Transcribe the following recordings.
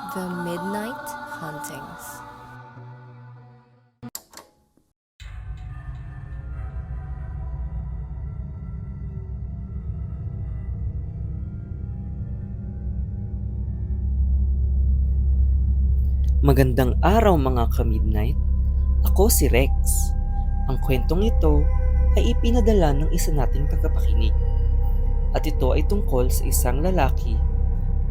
The Midnight Hauntings. Magandang araw mga ka-midnight. Ako si Rex. Ang kwentong ito ay ipinadala ng isa nating tagapakinig. At ito ay tungkol sa isang lalaki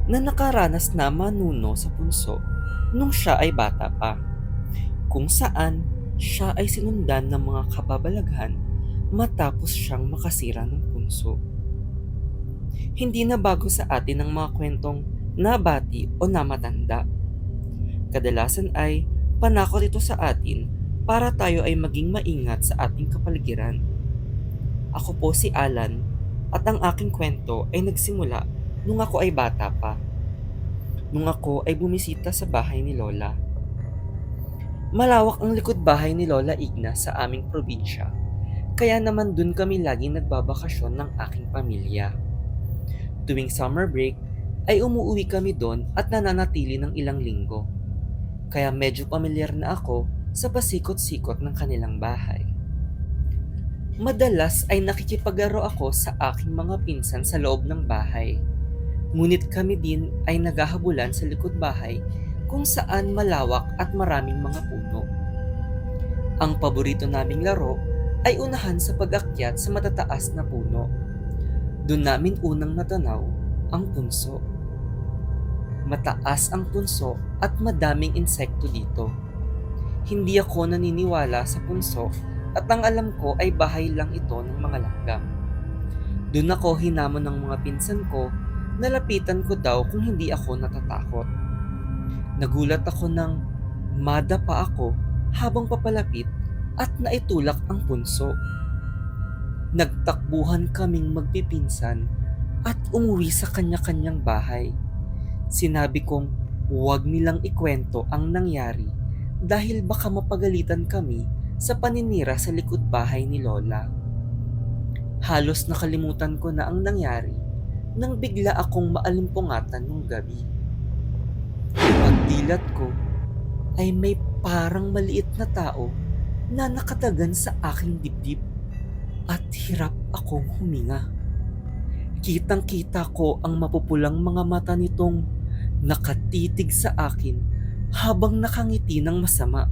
na nakaranas na manuno sa punso nung siya ay bata pa. Kung saan siya ay sinundan ng mga kababalaghan matapos siyang makasira ng punso. Hindi na bago sa atin ang mga kwentong nabati o namatanda. Kadalasan ay panakot ito sa atin para tayo ay maging maingat sa ating kapaligiran. Ako po si Alan at ang aking kwento ay nagsimula nung ako ay bata pa. Nung ako ay bumisita sa bahay ni Lola. Malawak ang likod bahay ni Lola Igna sa aming probinsya, kaya naman dun kami laging nagbabakasyon ng aking pamilya. Tuwing summer break ay umuwi kami doon at nananatili ng ilang linggo. Kaya medyo pamilyar na ako sa pasikot-sikot ng kanilang bahay. Madalas ay nakikipaglaro ako sa aking mga pinsan sa loob ng bahay. Ngunit kami din ay naghahabulan sa likod bahay kung saan malawak at maraming mga puno. Ang paborito naming laro ay unahan sa pag-akyat sa matataas na puno. Doon namin unang natanaw ang punso. Mataas ang punso at madaming insekto dito. Hindi ako naniniwala sa punso at ang alam ko ay bahay lang ito ng mga langgam. Doon ako hinamon ng mga pinsan ko na lapitan ko daw kung hindi ako natatakot. Nagulat ako nang madapa ako habang papalapit at naitulak ang punso. Nagtakbuhan kaming magpipinsan at umuwi sa kanya-kanyang bahay. Sinabi kong huwag nilang ikwento ang nangyari dahil baka mapagalitan kami sa paninira sa likod bahay ni Lola. Halos nakalimutan ko na ang nangyari nang bigla akong maalimpungatan nung gabi. Pagdilat ko ay may parang maliit na tao na nakatagan sa aking dibdib at hirap akong huminga. Kitang-kita ko ang mapupulang mga mata nitong nakatitig sa akin habang nakangiti ng masama.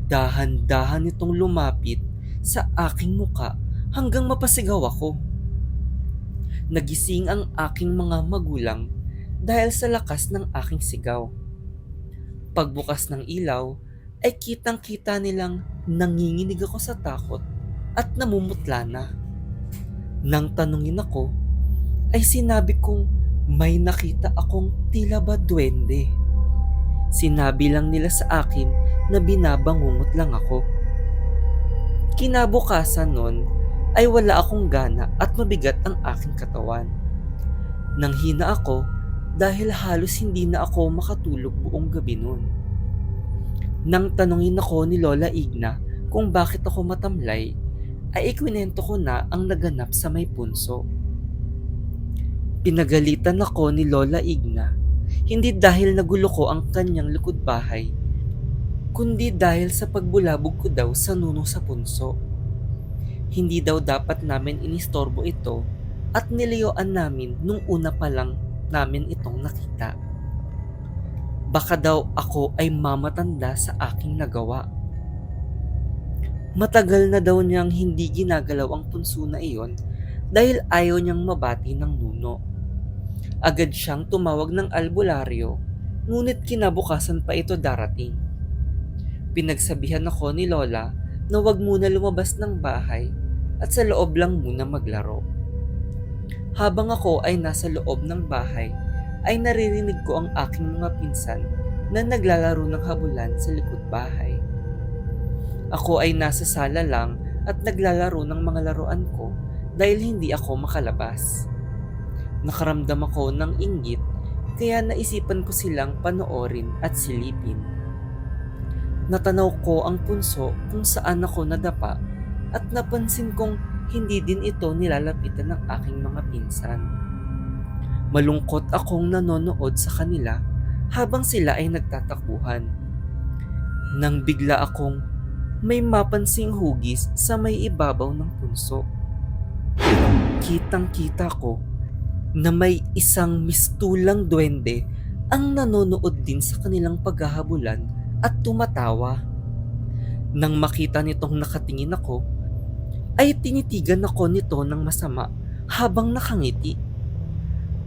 Dahan-dahan itong lumapit sa aking muka hanggang mapasigaw ako. Nagising ang aking mga magulang dahil sa lakas ng aking sigaw. Pagbukas ng ilaw ay kitang-kita nilang nanginginig ako sa takot at namumutla na. Nang tanungin ako, ay sinabi kong may nakita akong tila ba duwende. Sinabi lang nila sa akin na binabangungot lang ako. Kinabukasan nun ay wala akong gana at mabigat ang aking katawan. Nanghina ako dahil halos hindi na ako makatulog buong gabi nun. Nang tanungin ako ni Lola Igna kung bakit ako matamlay, ay ikwinento ko na ang naganap sa may punso. Pinagalitan ako ni Lola Igna, hindi dahil nagulo ko ang kanyang likod bahay, kundi dahil sa pagbulabog ko daw sa nuno sa punso. Hindi daw dapat namin inistorbo ito at nilayuan namin nung una pa lang namin itong nakita. Baka daw ako ay mamatanda sa aking nagawa. Matagal na daw niyang hindi ginagalaw ang punso na iyon dahil ayaw niyang mabati ng nuno. Agad siyang tumawag ng albularyo, ngunit kinabukasan pa ito darating. Pinagsabihan ako ni Lola na wag muna lumabas ng bahay at sa loob lang muna maglaro. Habang ako ay nasa loob ng bahay, ay naririnig ko ang aking mga pinsan na naglalaro ng habulan sa likod bahay. Ako ay nasa sala lang at naglalaro ng mga laruan ko dahil hindi ako makalabas. Nakaramdam ako ng inggit kaya naisipan ko silang panoorin at silipin. Natanaw ko ang punso kung saan ako nadapa at napansin kong hindi din ito nilalapitan ng aking mga pinsan. Malungkot akong nanonood sa kanila habang sila ay nagtatakbuhan. Nang bigla akong may mapansing hugis sa may ibabaw ng punso. Kitang-kita ko na may isang mistulang duwende ang nanonood din sa kanilang paghahabulan at tumatawa. Nang makita nitong nakatingin ako, ay tinitigan ako nito ng masama habang nakangiti.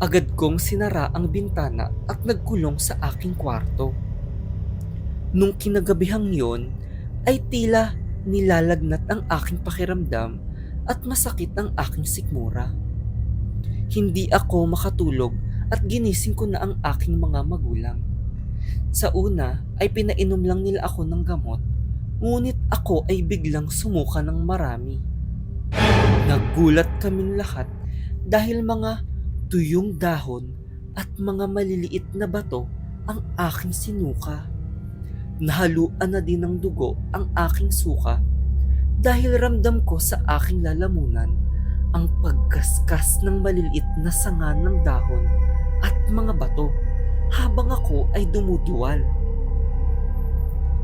Agad kong sinara ang bintana at nagkulong sa aking kwarto. Nung kinagabihang yon, ay tila nilalagnat ang aking pakiramdam at masakit ang aking sikmura. Hindi ako makatulog at ginising ko na ang aking mga magulang. Sa una ay pinainom lang nila ako ng gamot, ngunit ako ay biglang sumuka ng marami. Nagulat kaming lahat dahil mga tuyong dahon at mga maliliit na bato ang aking sinuka. Nahaluan na din ng dugo ang aking suka dahil ramdam ko sa aking lalamunan ang pagkaskas ng maliliit na sanga ng dahon at mga bato habang ako ay dumuduwal.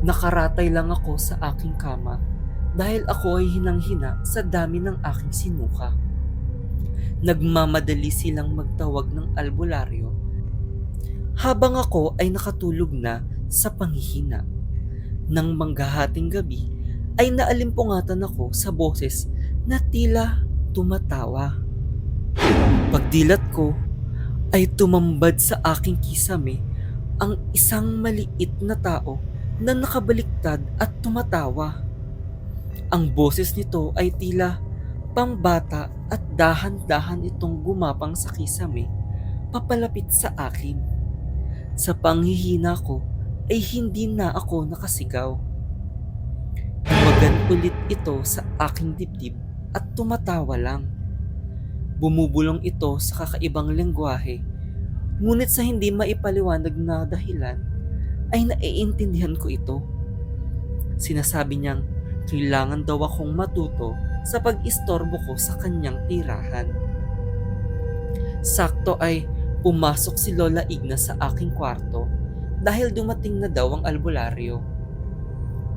Nakaratay lang ako sa aking kama dahil ako ay hinang-hina sa dami ng aking sinuka. Nagmamadali silang magtawag ng albularyo habang ako ay nakatulog na sa panghihina. Nang manghahating gabi ay naalimpungatan ako sa boses na tila tumatawa. Pagdilat ko ay tumambad sa aking kisame ang isang maliit na tao na nakabaliktad at tumatawa. Ang boses nito ay tila pambata at dahan-dahan itong gumapang sa kisame papalapit sa akin. Sa panghihina ko ay hindi na ako nakasigaw. Tumagan ulit ito sa aking dibdib at tumatawa lang. Bumubulong ito sa kakaibang lengguwahe, ngunit sa hindi maipaliwanag na dahilan ay naiintindihan ko ito. Sinasabi niyang kailangan daw akong matuto sa pag-istorbo ko sa kanyang tirahan. Sakto ay pumasok si Lola Igna sa aking kwarto dahil dumating na daw ang albularyo.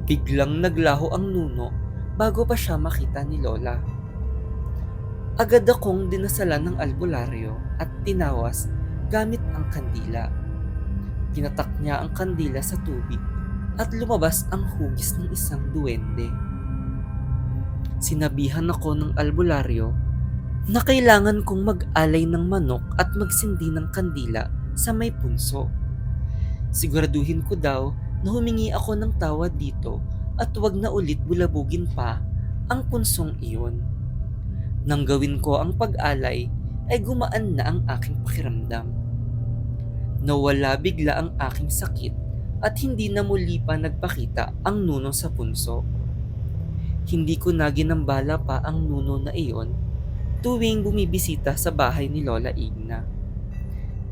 Biglang naglaho ang nuno bago pa siya makita ni Lola. Agad akong dinasalan ng albularyo at tinawas gamit ang kandila. Pinatak niya ang kandila sa tubig at lumabas ang hugis ng isang duwende. Sinabihan ako ng albularyo na kailangan kong mag-alay ng manok at magsindi ng kandila sa may punso. Siguraduhin ko daw na humingi ako ng tawad dito at huwag na ulit bulabugin pa ang punsong iyon. Nang gawin ko ang pag-alay ay gumaan na ang aking pakiramdam. Nawala bigla ang aking sakit at hindi na muli pa nagpakita ang nuno sa punso. Hindi ko na ginambala pa ang nuno na iyon tuwing bumibisita sa bahay ni Lola Igna.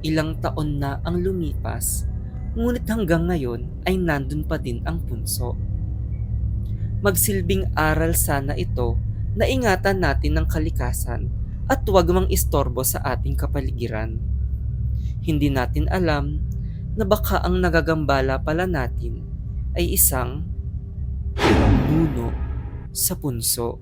Ilang taon na ang lumipas, ngunit hanggang ngayon ay nandun pa din ang punso. Magsilbing aral sana ito na ingatan natin ng kalikasan at huwag mang istorbo sa ating kapaligiran. Hindi natin alam na baka ang nagagambala pala natin ay isang nuno sa punso.